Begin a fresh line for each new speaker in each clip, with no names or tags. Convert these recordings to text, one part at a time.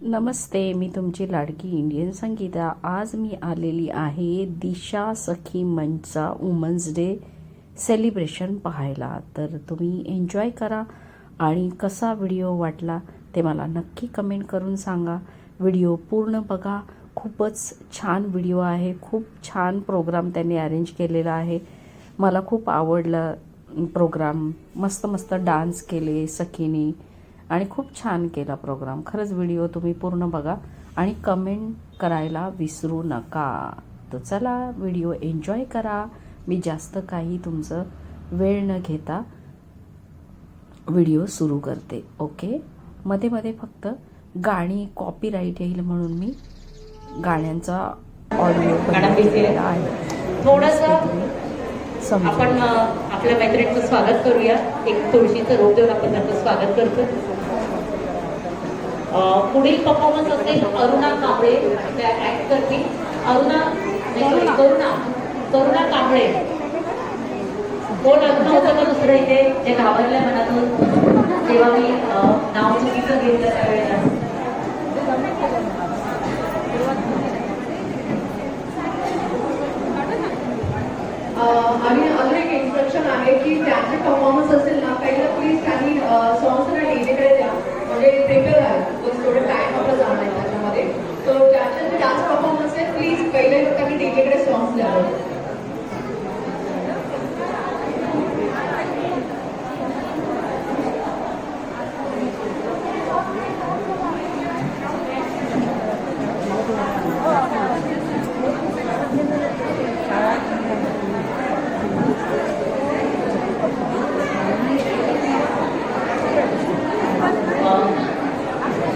नमस्ते, मी तुमची लाडकी इंडियन संगीता। आज मी आलेली आहे दिशा सखी मंचचा वुमन्स डे सेलिब्रेशन पाहायला। तर तुम्ही एन्जॉय करा आणि कसा व्हिडिओ वाटला ते मला नक्की कमेंट करून सांगा। व्हिडिओ पूर्ण बघा, खूपच छान व्हिडिओ आहे, खूप छान प्रोग्राम त्यांनी अरेंज केलेला आहे। मला खूप आवडला प्रोग्राम, मस्त मस्त डान्स केले सखीने आणि खूप छान केला प्रोग्राम। खरंच व्हिडिओ तुम्ही पूर्ण बघा आणि कमेंट करायला विसरू नका। तर चला व्हिडिओ एन्जॉय करा। मी जास्त काही तुमचं वेळ न घेता व्हिडिओ सुरू करते। ओके, मध्ये मध्ये फक्त गाणी कॉपीराईट येईल म्हणून मी गाण्यांचा ऑडिओ केलेला आहे।
थोडंसं आपण आपल्या मैत्रिणीचं स्वागत करूया। एक तुळशीचं रोप देऊन आपण त्यांचं स्वागत करतो। पुढील परफॉर्मन्स असेल अरुणा कांबळे, त्या ऍक्ट करतील। करुणा कांबळे। कोण अरुणा होतं का दुसरं इथे जे घाबरल्या मनातून जेव्हा मी नाव चुकीचं घेतलं त्यावेळेला?
आणि अजून एक इन्स्ट्रक्शन आहे की त्यांचे परफॉर्मन्स असेल ना, पहिलं प्लीज काही सॉंग्सना डीजेकडे द्या, म्हणजे प्रिपेअर आहे थोडं टाइम आपलं जाणार आहे त्याच्यामध्ये। तर ज्याचे डान्स परफॉर्मन्स आहे प्लीज पहिले त्यांनी डीजेकडे सॉंग्स द्यावं।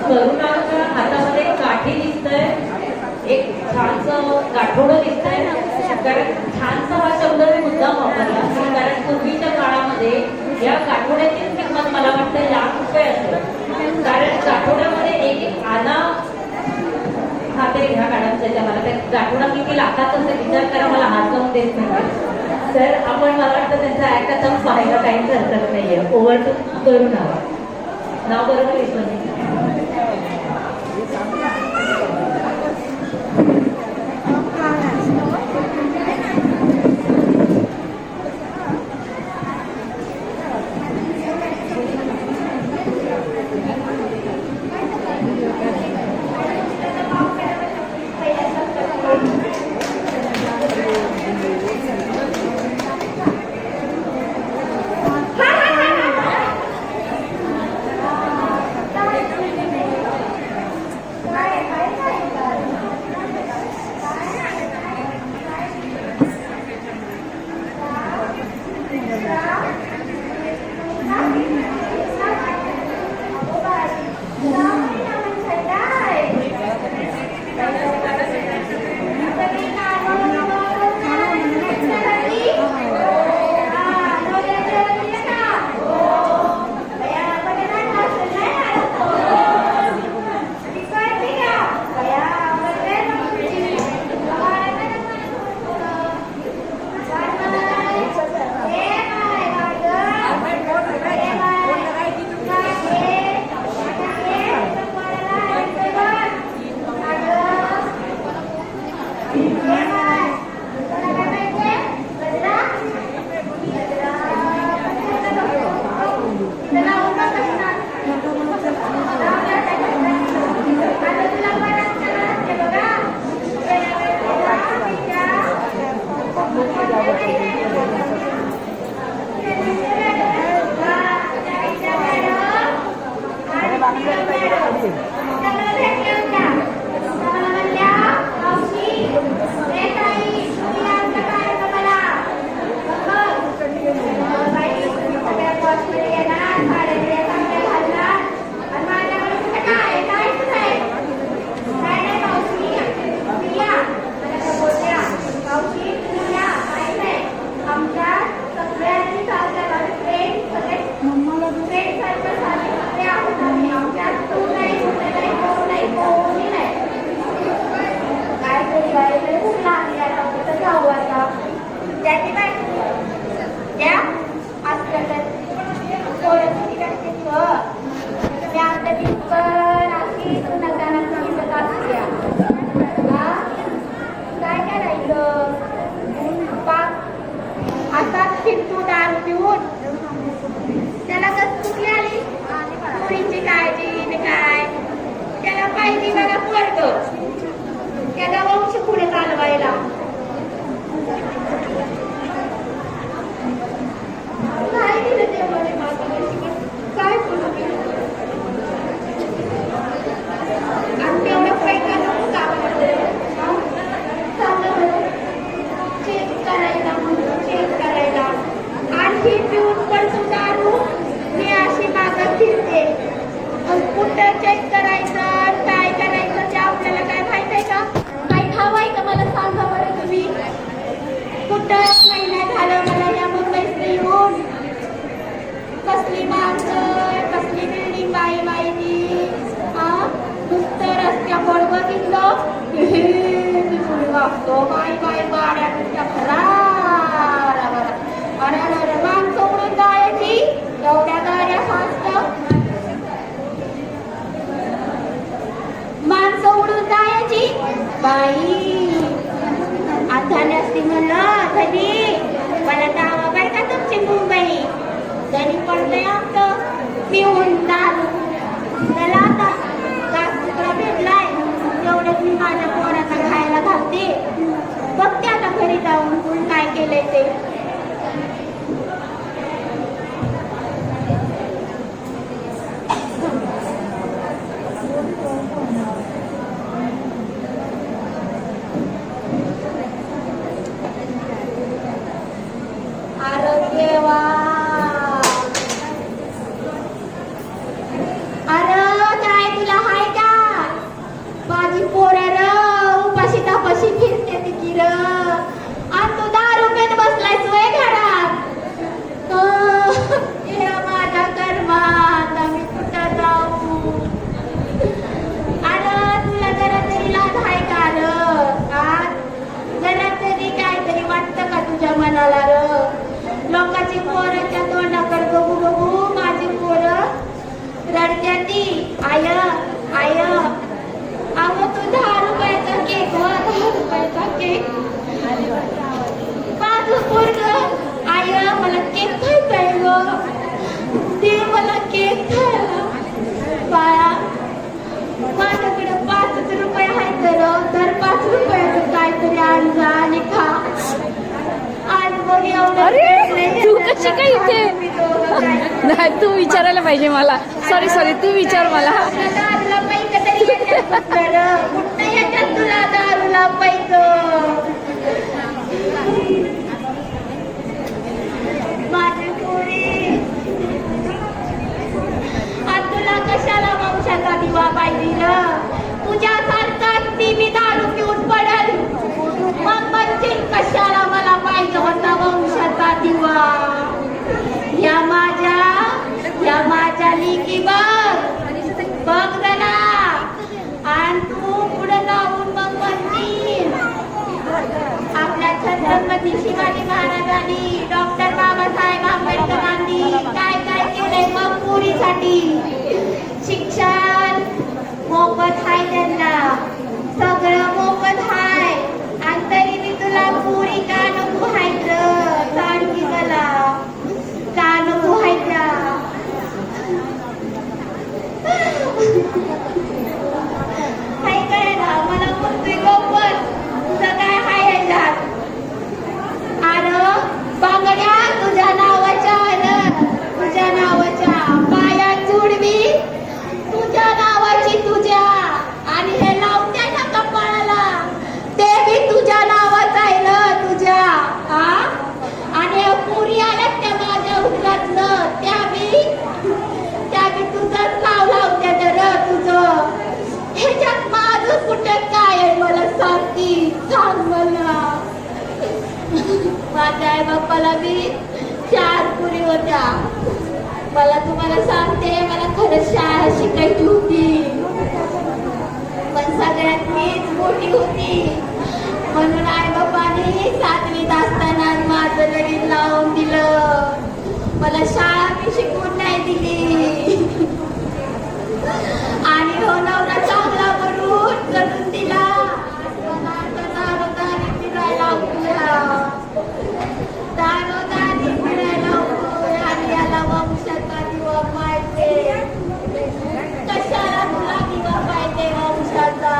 करुणाच्या हातामध्ये काठी दिसतंय, एक छानसं गाठोडं दिसतंय। कारण छानसा हा शब्द मी मुद्दाम वापरला, कारण पूर्वीच्या काळामध्ये या गाठोड्याचीच किंमत मला वाटतं ₹1,00,000 असेल। कारण गाठोड्यामध्ये एक आना खाते ह्या काढायच्या, मला त्या गाठोडा किती लाखात असेल विचार करा, मला हात लावून देत नाही। तर आपण मला वाटतं त्यांचा ऍक्ट आता पाहायला काहीच हरकत नाहीये। ओव्हर टू करुणा। नाव बरोबर विश्वास
फ्रेंड सर्कल लावायला. काय दिलं देवाने माझ्याकडे? काय करू मी? आणि तेवढा पैसा नको का आपल्याकडे? चाललं बरं. चेक करायला म्हणून चेक करायला. आणखी पिऊन पण तू दारू मी अशी मागं फिरते. कुठं चेक करायचं काय करायचं ते आपल्याला काय माहित आहे का? काय ठाव आहे का मला सांगा बरं तुम्ही? कुठं महिना झालं मला या मुंबईत येऊन. कसली माणसं कसली बिल्डिंग बाई बाईनी नुसतं रस्त्यावर बघितलं वागतो बाई बाई गाड्या नुसत्या अरे माणसं उडून जायची एवढ्या गाड्या फास्ट माणसं उडून जायची बाई आता नसती म्हणलं धनी मला दावा बाय का तुमची मुंबई धनी पडलंय आमचं पिऊन दारू त्याला आता घास तुकडा भेटलाय तेवढंच मी माझ्या पोराचा खायला घालते बघते आता घरी जाऊन काय केलंय ते. लोकांची पोराच्या तोंडाकडे बघू बघू माझी पोरं रडत्याती आय आय अहो तू 10 रुपयाचा केक 10 रुपयाचा केक माझं पोरग आय मला केक खायचा आहे ग दे मला केक खायला बाळा माझ्याकडे 5 रुपये आहे तर 5 रुपयाचं काहीतरी आणजा आणि खा.
तू कशी काय इथे नाही तू विचारायला पाहिजे मला. सॉरी तू विचार मला.
तुला दारूला पैसे माझी पोरी तुला कशाला वंशाचा दिवा पाहिजे तुझ्यासारखा ती मी दारू पिऊन पडेल मग म्हणशील कशाला मला पाहिजे होता वंशाचा दिवा. या माझ्या लिकी बघ जरा आणि तू पुढे जाऊन मग म्हणशील आपल्या छत्रपती शिवाजी महाराजांनी डॉक्टर बाबासाहेब आंबेडकरांनी काय काय केलंय मग पुरीसाठी. शिक्षण मोफत आहे त्यांना सगळं मोफत आहे आणि तरी मी तुला पुरी का नको व्हायचं सांग की मला का नको व्हायचं. काय काय ना मला म्हणतोय गोबर तुझं काय हाय ह्याच्यात अरे बांगड्या तुझ्या नावाच्या पायात जुडवी तुझ्या नावाची तुझ्या आणि हे लावत्या ना कपाळाला ते बी तुझ्या नावाचं आहे ना तुझ्या आणि पुरी आल्यात त्या माझ्या उतरातलं त्या बी तुझंच नाव लावत्या तर तुझं ह्याच्यात माझं कुठं काय आहे मला सांग मला. माझ्या आई बाप्पाला बी 4 पुरी होत्या. मला तुम्हाला सांगते मला खरंच शाळा शिकायची होती पण सगळ्यात मीच मोठी होती म्हणून आई बाप्पाने 7वीत असताना माझं लगीन लावून दिलं. मला शाळा मी शिकवून नाही दिली आणि हो नवरा चांगला म्हणून करून दिला दारोदारी फिरायला आणि याला वंशाचा दिवा पाहिजे. कशाला तुला दिवा पाहिजे वंशाचा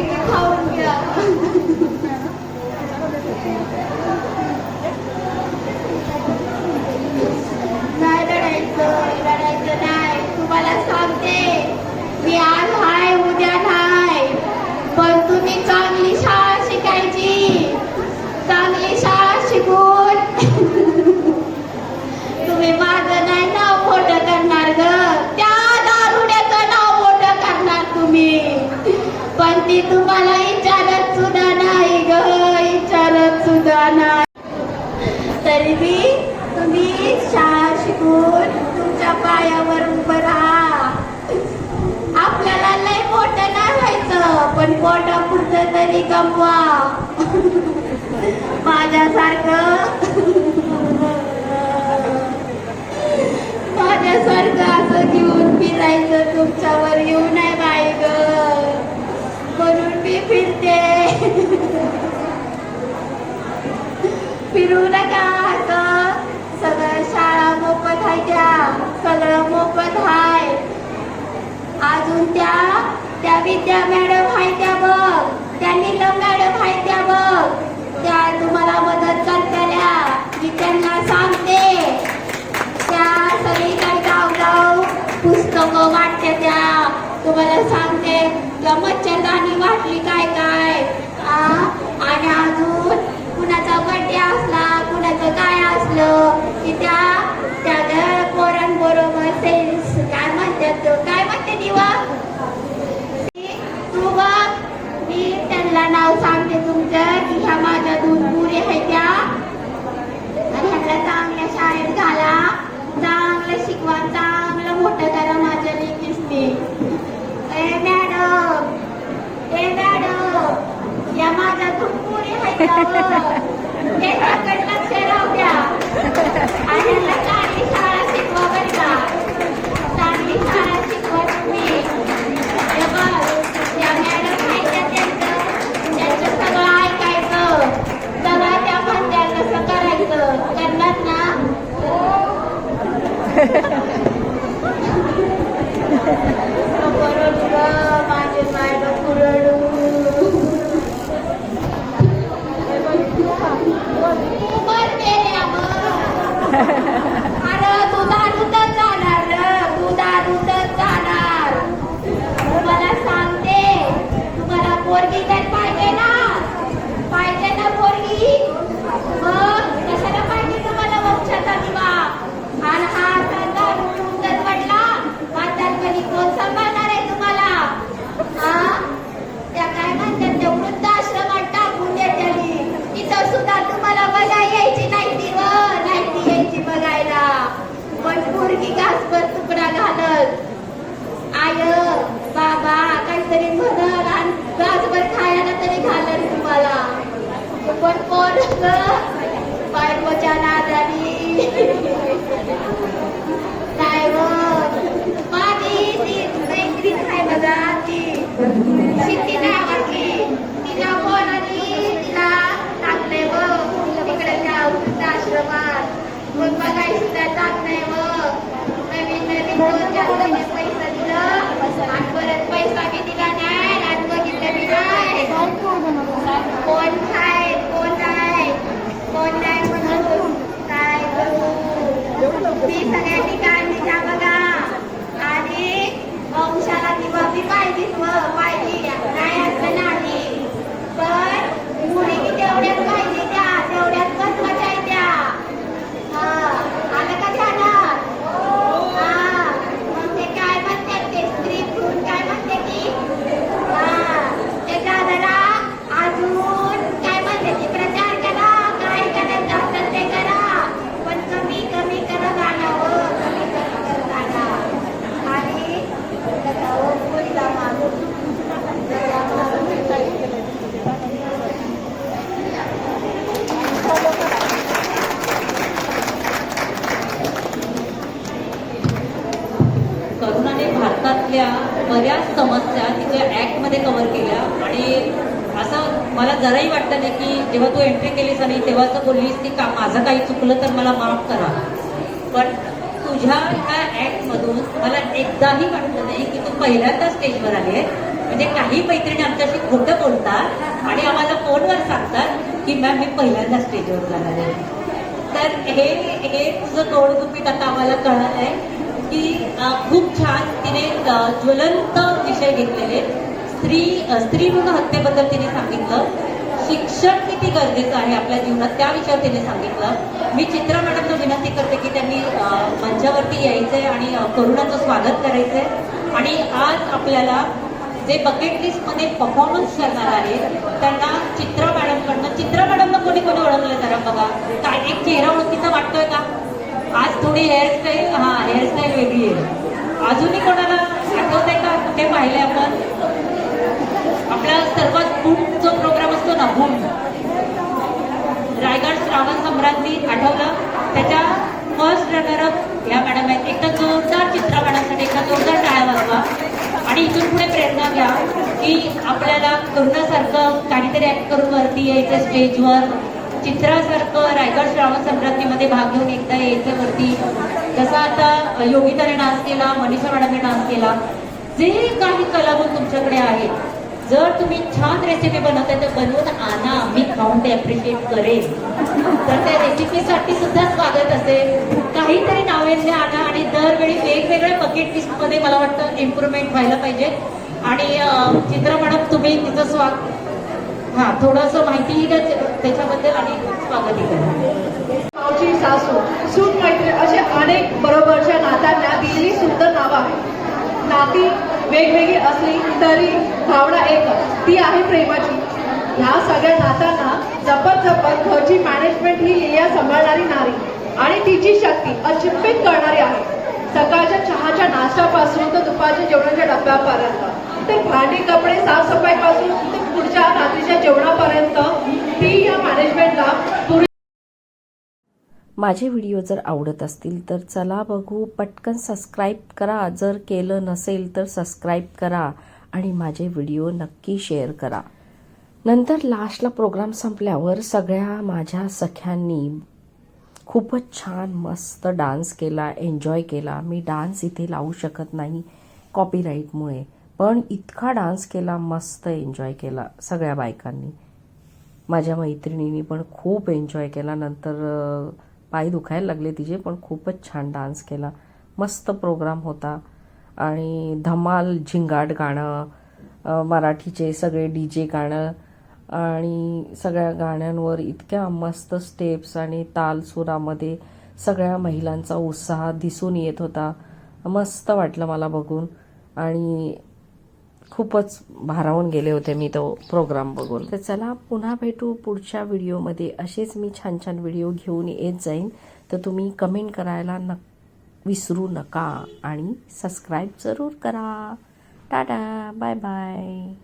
केक खाऊन घ्या. नाही रडायचं नाही. तुम्हाला सांगते मी आज हाय उद्या नाही, पण तुम्ही चांगली शाळा शिकायची. चांगली शाळा शिकून तुम्ही माझं नाही नाव मोठं करणार ग, त्या दारुड्याचं नाव मोठं करणार तुम्ही. पण ती तुम्हाला विचारत सुद्धा नाही ग, विचारत सुद्धा नाही. तरी बी तुम्ही शाळा शिकून तुमच्या पायावर उभं राहा. आपल्याला लय मोठं नाही व्हायचं, पण पोटापुरतं तरी कमवा. माझ्यासारखं असं घेऊन फिरायचं तुमच्यावर येऊ नये बाई ग, म्हणून मी फिरते. फिरू नका असं. सगळं शाळा मोफत आहे, त्या सगळं मोफत आहे. अजून त्या विद्या मॅडम आहे त्या बघ, त्या नीलम मॅडम आहे त्या बघ, त्या तुम्हाला मदत करताल्या. मी त्यांना सांगते, त्या सगळीकडे गाव पुस्तकं वाटते. त्या तुम्हाला सांगते त्या मच्छरदाणी वाटली काय काय. आणि अजून कुणाचा बर्थडे असला, कुणाचं काय असलं की त्या पोरांबरोबर काय म्हणते दिवा तू बघ. मी त्यांना नाव सांगते तुमचं की ह्या माझ्या 2 पुरी आहेत त्या, आणि ह्यांना चांगल्या शाळेत घाला, चांगलं शिकवा, चांगलं मोठं करा माझ्या लेकीसनी. ए मॅडम या माझ्या 2 पुरी आहेत त्याच्याकडे लक्ष राहू द्या. आणि ह्यांना चांगली शाळा शिकवा बरं का, चांगली शाळा शिकवा तुम्ही. हे बघ, त्या मॅडम आहेत त्यांचं सगळं ऐकायचं, सगळं त्या म्हणत्या कसं करायचं, करणार ना. माझे मॅडम कुरडू अरे तू दारूतच जाणार, तू दारूतच जाणार. तुम्हाला सांगते, तुम्हाला पोरगी तर पाहिजे ना पोरगी. मग कशाला पाहिजे तुम्हाला वंशाचा दिवा. आणि हा दारू जर पडला म्हातारपणी कोण सांभाळणार आहे तुम्हाला. त्या काय म्हणतात, त्या वृद्धाश्रमात टाकून देत्याली. तिथं सुद्धा तुम्हाला बघा यायची नाही ती यायची बघायला. पण पोरगी घासभर तुकडा घालत, आय बाबा काहीतरी म्हणत आणि घासभर खायला तरी घालत तुम्हाला. पण पोरग बायकोच्या नादानी नाही व. माझी ती मैत्रीण आहे बघा, ती शिट्टी नावाची, तिला कोणानी तिला टाकलंय व तिकडे त्या वृद्धाश्रमात. मग बघाय सुद्धा जात नाही व. नवीन 2-4 महिने पैसा दिलं आणि परत पैसा बी दिला नाही आणि बघितलं बी नाही. कोण नाही म्हणून काय करू. मी सगळ्या ठिकाणी जा बघा. आणि वंशाला दिवा बी पाहिजे नाही असं नाही, पण मुली तेवढ्याच पाहिजे, तेवढ्याच महत्वाच्या आहे त्या. आलं का ध्यानात. मग ते काय म्हणतात ते स्त्री पुरुष काय म्हणते की त्याचा जरा अजून काय म्हणते ती प्रचार करा, काय करायचं असतं ते करा, पण कमी करत आणावं, कमी करत आणा. आणि पुढचा माणूस
करुणाने भारतातल्या बऱ्याच समस्या तिच्या ॲक्टमध्ये कव्हर केल्या. आणि असं मला जराही वाटतं नाही की जेव्हा तू एंट्री केलीस आणि तेव्हाच बोललीस की माझं काही चुकलं तर मला माफ करा, पण तुझ्या ह्या ॲक्टमधून मला एकदाही वाटलं नाही की तू पहिल्यांदा स्टेजवर आली आहे म्हणजे काही मैत्रिणी आमच्याशी खोटं बोलतात आणि आम्हाला फोनवर सांगतात की मॅम मी पहिल्यांदा स्टेजवर जाणार आहे. तर हे तुझं कौटुंबिक आता आम्हाला कळालंय की खूप छान तिने ज्वलंत विषय घेतलेले. स्त्री भ्रूण हत्येबद्दल तिने सांगितलं. शिक्षण किती गरजेचं आहे आपल्या जीवनात त्या विषयावर तिने सांगितलं. मी चित्रा मॅडमला विनंती करते की त्यांनी मंचावरती यायचंय आणि करुणाचं स्वागत करायचंय. आणि आज आपल्याला जे बकेट लिस्टमध्ये परफॉर्मन्स करणार आहेत त्यांना चित्रा मॅडमला कोणी ओळखलं जरा बघा. काय एक चेहरा ओळखीचा वाटतोय का? आज थोडी हेअरस्टाईल वेगळी आहे. अजूनही कोणाला आठवत आहे का? कुठे पाहिलंय आपण? आपला सर्वात खूप जो प्रोग्राम असतो ना भूम, रायगड श्रावण संक्रांती आठवलं, त्याच्या फर्स्ट रनरअप ह्या मॅडम आहेत. एकदा जोरदार चित्रा मॅडमसाठी एकदा जोरदार टाळ्या वाजवा आणि इथून पुढे प्रेरणा घ्या की आपल्याला करुणासारखं काहीतरी ऍक्ट करून वरती यायचं स्टेजवर. चित्रासारखं रायगड श्रावण संक्रांतीमध्ये भाग घेऊन एकदा यायचं वरती. जसा आता योगिताने डान्स केला, मनीषा मॅडमने डान्स केला. जे काही कलागुण तुमच्याकडे आहेत, जर तुम्ही छान रेसिपी बनवताय तर बनवून आणा, मी खाऊन ते अप्रिशिएट करेन. तर त्या रेसिपीसाठी सुद्धा स्वागत असेल. काहीतरी नाविन्य आणा आणि दरवेळी वेगवेगळ्या बकेट लिस्टमध्ये मला वाटतं इम्प्रुव्हमेंट व्हायला पाहिजे. आणि चित्रा मॅडम तुम्ही तिचं थोडंसं माहिती द्या त्याच्याबद्दल आणि स्वागतही करा.
मावची, सासू, सून, मैत्री असे अनेक बरोबरच्या नात्यांना दिलेली सुंदर नावं आहेत. नाती वेगवेगळी असली तरी भावना एकच, ती आहे प्रेमाची. ह्या सगळ्या नात्यांना जपत घरची मॅनेजमेंट ही लिया सांभाळणारी नारी आणि तिची शक्ती अचिंपित करणारी आहे. सकाळच्या चहाच्या नाश्त्यापासून तर दुपारच्या जेवणाच्या डब्यापर्यंत, ते भांडी कपडे साफसफाईपासून ते पुढच्या रात्रीच्या जेवणापर्यंत ती या मॅनेजमेंटला पुढे.
माझे व्हिडिओ जर आवडत असतील तर चला बघू, पटकन सबस्क्राईब करा. जर केलं नसेल तर सबस्क्राईब करा आणि माझे व्हिडिओ नक्की शेअर करा. नंतर लास्टला प्रोग्राम संपल्यावर सगळ्या माझ्या सख्यांनी खूपच छान मस्त डान्स केला, एन्जॉय केला. मी डान्स इथे लावू शकत नाही कॉपीराईटमुळे, पण इतका डान्स केला, मस्त एन्जॉय केला सगळ्या बायकांनी. माझ्या मैत्रिणींनी पण खूप एन्जॉय केला. नंतर पाय दुखायला लागले तिचे, पण खूपच छान डान्स केला. मस्त प्रोग्राम होता आणि धमाल झिंगाट गाणं, मराठीचे सगळे DJ गाणं आणि सगळ्या गाण्यांवर इतक्या मस्त स्टेप्स आणि तालसुरामध्ये सगळ्या महिलांचा उत्साह दिसून येत होता. मस्त वाटलं मला बघून आणि खूपच भारावून गेले होते मी तो प्रोग्राम बघून. तर चला पुन्हा भेटू पुढच्या व्हिडिओमध्ये. असेच मी छान छान व्हिडिओ घेऊन येत जाईन. तर तुम्ही कमेंट करायला विसरू नका आणि सबस्क्राईब जरूर करा. Tata, bye bye.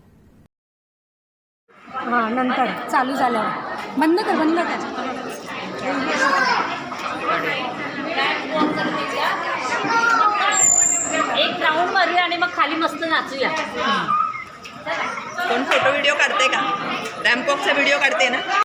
हां, नंतर चालू झाल्यावर बंद कर.
एक राऊंड मारूया आणि मग खाली मस्त नाचूया.
कोण फोटो व्हिडिओ काढते का? रॅम्प वॉकचा व्हिडिओ काढते ना?